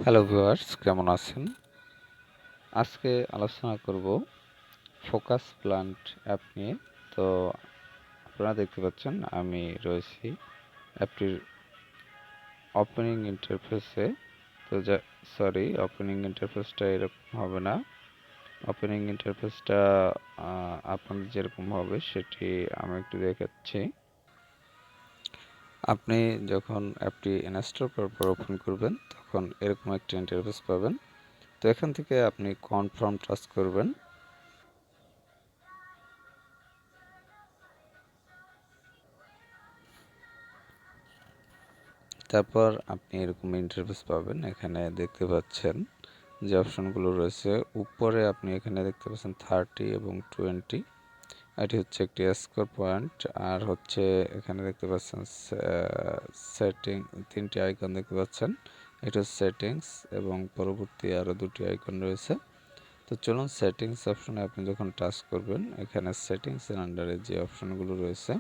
Hello viewers, কেমন আছেন? আজকে আলোচনা করব ফোকাস প্লান্ট অ্যাপ নিয়ে। তো আপনারা দেখতে পাচ্ছেন আমি রয়েছি অ্যাপটির ওপেনিং ইন্টারফেসে। তো ওপেনিং ইন্টারফেসটা এরকম হবে না। ওপেনিং ইন্টারফেসটা আপনাদের যেরকম হবে সেটি আমি একটু দেখাচ্ছি। আপনি যখন অ্যাপটি ইনস্টল করার পর ওপেন করবেন তখন এরকম একটা ইন্টারফেস পাবেন। তো এখান থেকে আপনি কনফার্ম টাচ করবেন। তারপর আপনি এরকম ইন্টারফেস পাবেন। এখানে দেখতে পাচ্ছেন যে অপশনগুলো রয়েছে। উপরে আপনি এখানে দেখতে পাচ্ছেন 30 এবং 20। এটি হচ্ছে একটি স্কোর পয়েন্ট। আর হচ্ছে এখানে দেখতে পাচ্ছেন সেটিং, 3টি আইকন দেখতে পাচ্ছেন। এটা হচ্ছে সেটিংস এবং পরবর্তী আরও 2টি আইকন রয়েছে। তো চলুন সেটিংস অপশনে আপনি যখন টাচ করবেন, এখানে সেটিংসের আন্ডারে যে অপশনগুলো রয়েছে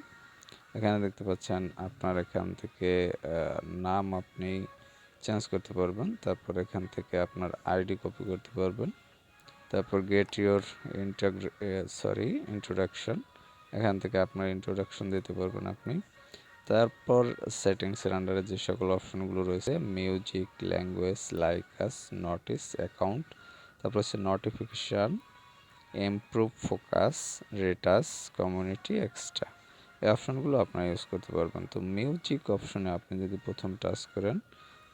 এখানে দেখতে পাচ্ছেন আপনার এখান থেকে নাম আপনি চেঞ্জ করতে পারবেন। তারপর এখান থেকে আপনার আইডি কপি করতে পারবেন। তারপর গেট ইউর ইন্ট্রোডাকশন, এখান থেকে আপনার ইন্ট্রোডাকশন দিতে পারবেন আপনি। তারপর সেটিংসের আন্ডারে যে সকল অপশনগুলো রয়েছে, music, language, likes, notice, account, তারপর হচ্ছে notification, improve focus, rates, community, extra, এই অপশনগুলো আপনারা ইউজ করতে পারবেন। তো মিউজিক অপশনে আপনি যদি প্রথম টাচ করেন,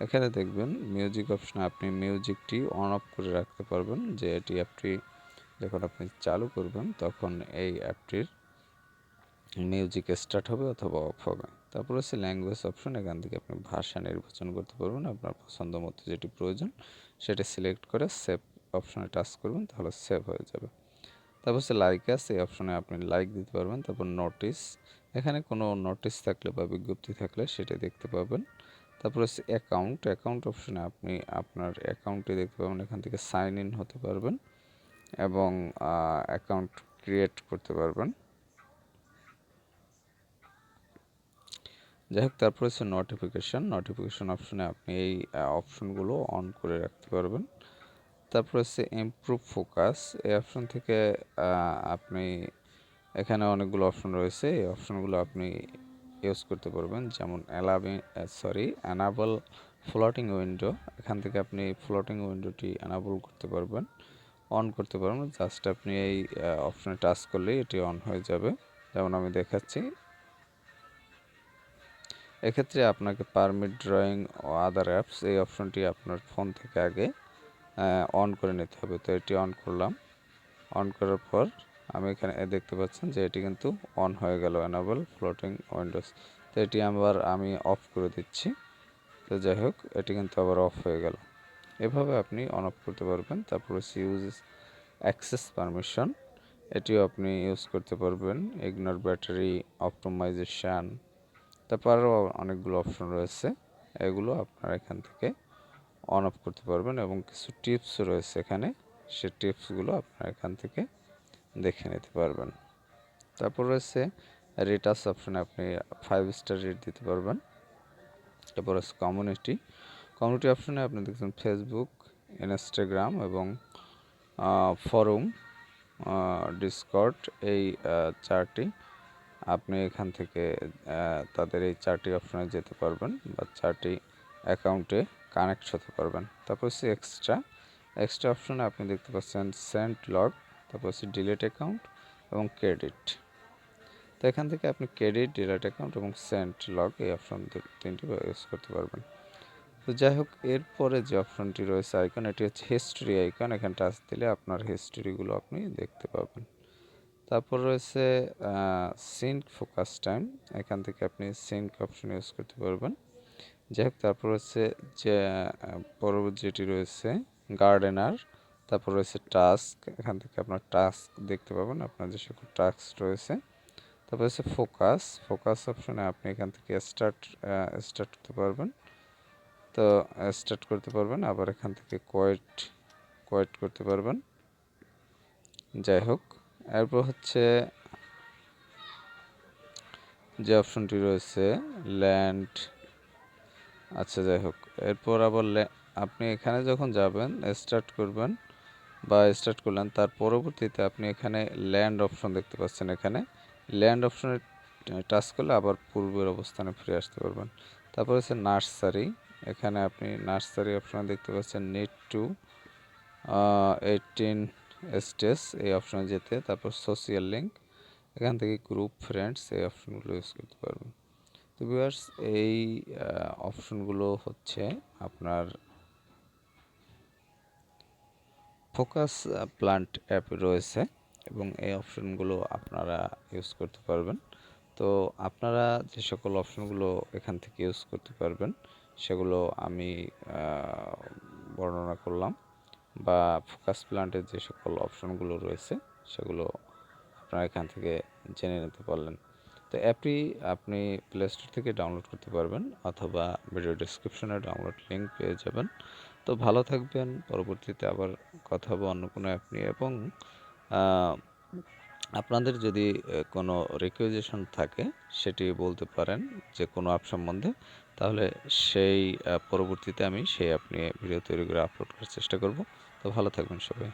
এখানে দেখবেন মিউজিক অপশনে আপনি মিউজিকটি অন অফ করে রাখতে পারবেন, যে এটি অ্যাপটি যখন আপনি চালু করবেন তখন এই অ্যাপটির মিউজিক স্টার্ট হবে অথবা অফ হবে। তারপর হচ্ছে ল্যাঙ্গুয়েজ অপশন, এখান থেকে আপনি ভাষা নির্বাচন করতে পারবেন, আপনার পছন্দ মতো যেটি প্রয়োজন সেটা সিলেক্ট করে সেভ অপশনে টাচ করবেন, তাহলে সেভ হয়ে যাবে। তারপর হচ্ছে লাইকাস, এই অপশনে আপনি লাইক দিতে পারবেন। তারপর নোটিস, এখানে কোনো নোটিস থাকলে বা বিজ্ঞপ্তি থাকলে সেটা দেখতে পাবেন। তারপর হচ্ছে অ্যাকাউন্ট, অ্যাকাউন্ট অপশনে আপনি আপনার অ্যাকাউন্টটি দেখতে পাবেন, এখান থেকে সাইন ইন হতে পারবেন এবং অ্যাকাউন্ট ক্রিয়েট করতে পারবেন। যাই হোক, তারপর হচ্ছে নোটিফিকেশান, নোটিফিকেশান অপশনে আপনি এই অপশনগুলো অন করে রাখতে পারবেন। তারপর হচ্ছে ইমপ্রুভ ফোকাস, এই অপশন থেকে আপনি এখানে অনেকগুলো অপশন রয়েছে, এই অপশনগুলো আপনি ইউজ করতে পারবেন। যেমন অ্যানাবল ফ্লোটিং উইন্ডো, এখান থেকে আপনি ফ্লোটিং উইন্ডোটি অ্যানাবল করতে পারবেন, অন করতে পারবেন। জাস্ট আপনি এই অপশনে টাচ করলেই এটি অন হয়ে যাবে, যেমন আমি দেখাচ্ছি। এক্ষেত্রে আপনাকে পারমিট ড্রয়িং ও আদার অ্যাপস, এই অপশনটি আপনার ফোন থেকে আগে অন করে নিতে হবে। তো এটি অন করলাম। অন করার পর আমি এখানে দেখতে পাচ্ছেন যে এটি কিন্তু অন হয়ে গেল, অ্যানাবল ফ্লোটিং উইন্ডোজ। তো এটি আবার আমি অফ করে দিচ্ছি। তো যাই হোক, এটি কিন্তু আবার অফ হয়ে গেল। এভাবে আপনি অন অফ করতে পারবেন। তারপর হচ্ছে ইউজ অ্যাক্সেস পারমিশন, এটিও আপনি ইউজ করতে পারবেন। ইগনোর ব্যাটারি অপটিমাইজেশান, তারপর আরও অনেকগুলো অপশন রয়েছে, এগুলো আপনারা এখান থেকে অন অফ করতে পারবেন এবং কিছু টিপস রয়েছে এখানে, সে টিপসগুলো আপনারা এখান থেকে দেখে নিতে পারবেন। তারপর রয়েছে রেটাস অপশনে আপনি 5 স্টার রেট দিতে পারবেন। তারপর হচ্ছে কমিউনিটি, কমিউনিটি অপশনে আপনি দেখছেন ফেসবুক, ইনস্টাগ্রাম এবং ফোরাম, ডিসকর্ড, এই চারটি আপনি এখান থেকে তাদের এই চারটি অপশনে যেতে পারবেন বা চারটি অ্যাকাউন্টে কানেক্ট হতে পারবেন। তারপর হচ্ছে এক্সট্রা, এক্সট্রা অপশনে আপনি দেখতে পাচ্ছেন সেন্ট লগ, তারপর হচ্ছে ডিলেট অ্যাকাউন্ট এবং ক্রেডিট। তো এখান থেকে আপনি ক্রেডিট, ডিলেট অ্যাকাউন্ট এবং সেন্ট লগ, এই অপশন তিনটি ইউজ করতে পারবেন। তো যাই হোক, এরপরে যে অপশনটি রয়েছে আইকন, এটি হচ্ছে হিস্ট্রি আইকন, এখানে টাচ দিলে আপনার হিস্ট্রিগুলো আপনি দেখতে পাবেন। তারপর রয়েছে সিঙ্ক ফোকাস টাইম, এখান থেকে আপনি সিঙ্ক অপশন ইউজ করতে পারবেন। যাই হোক, তারপর হচ্ছে যে পরবর্তী যেটি রয়েছে গার্ডেনার, তারপর রয়েছে টাস্ক, এখান থেকে আপনার টাস্ক দেখতে পাবেন, আপনার যে সকল টাস্ক রয়েছে। তারপর হচ্ছে ফোকাস, ফোকাস অপশনে আপনি এখান থেকে স্টার্ট করতে পারবেন। তো স্টার্ট করতে পারবেন, আবার এখান থেকে কোয়েট করতে পারবেন। যাই হোক, এরপর হচ্ছে যে অপশনটি রয়েছে ল্যান্ড, আচ্ছা যাই হোক, এরপর আবার আপনি এখানে যখন যাবেন স্টার্ট করবেন বা স্টার্ট করলেন, তার পরবর্তীতে আপনি এখানে ল্যান্ড অপশন দেখতে পাচ্ছেন। এখানে ল্যান্ড অপশনে টাচ করলে আবার পূর্বের অবস্থানে ফিরে আসতে পারবেন। তারপর হচ্ছে নার্সারি, এখানে আপনি নার্সারি অপশনে দেখতে পাচ্ছেন নিড টু 18 স্টেজ, এই অপশনে যেতে। তারপর সোশিয়াল লিঙ্ক, এখান থেকে গ্রুপ ফ্রেন্ডস, এই অপশনগুলো ইউজ করতে পারবেন। তো ভিউয়ার্স, এই অপশনগুলো হচ্ছে আপনার ফোকাস প্লান্ট অ্যাপ রয়েছে এবং এই অপশনগুলো আপনারা ইউজ করতে পারবেন। তো আপনারা যে সকল অপশনগুলো এখান থেকে ইউজ করতে পারবেন সেগুলো আমি বর্ণনা করলাম, বা ফোকাস প্লান্টের যে সকল অপশনগুলো রয়েছে সেগুলো আপনারা এখান থেকে জেনে নিতে পারলেন। তো অ্যাপটি আপনি প্লে স্টোর থেকে ডাউনলোড করতে পারবেন অথবা ভিডিও ডেসক্রিপশনে ডাউনলোড লিঙ্ক পেয়ে যাবেন। তো ভালো থাকবেন, পরবর্তীতে আবার কথা হবে অন্য কোনো অ্যাপ নিয়ে। এবং আপনাদের যদি কোনো রিকোয়েজেশন থাকে সেটি বলতে পারেন যে কোনো অ্যাপ সম্বন্ধে, তাহলে সেই পরবর্তীতে আমি সেই অ্যাপ নিয়ে ভিডিও তৈরি করে আপলোড করার চেষ্টা করব। তো ভালো থাকবেন সবাই।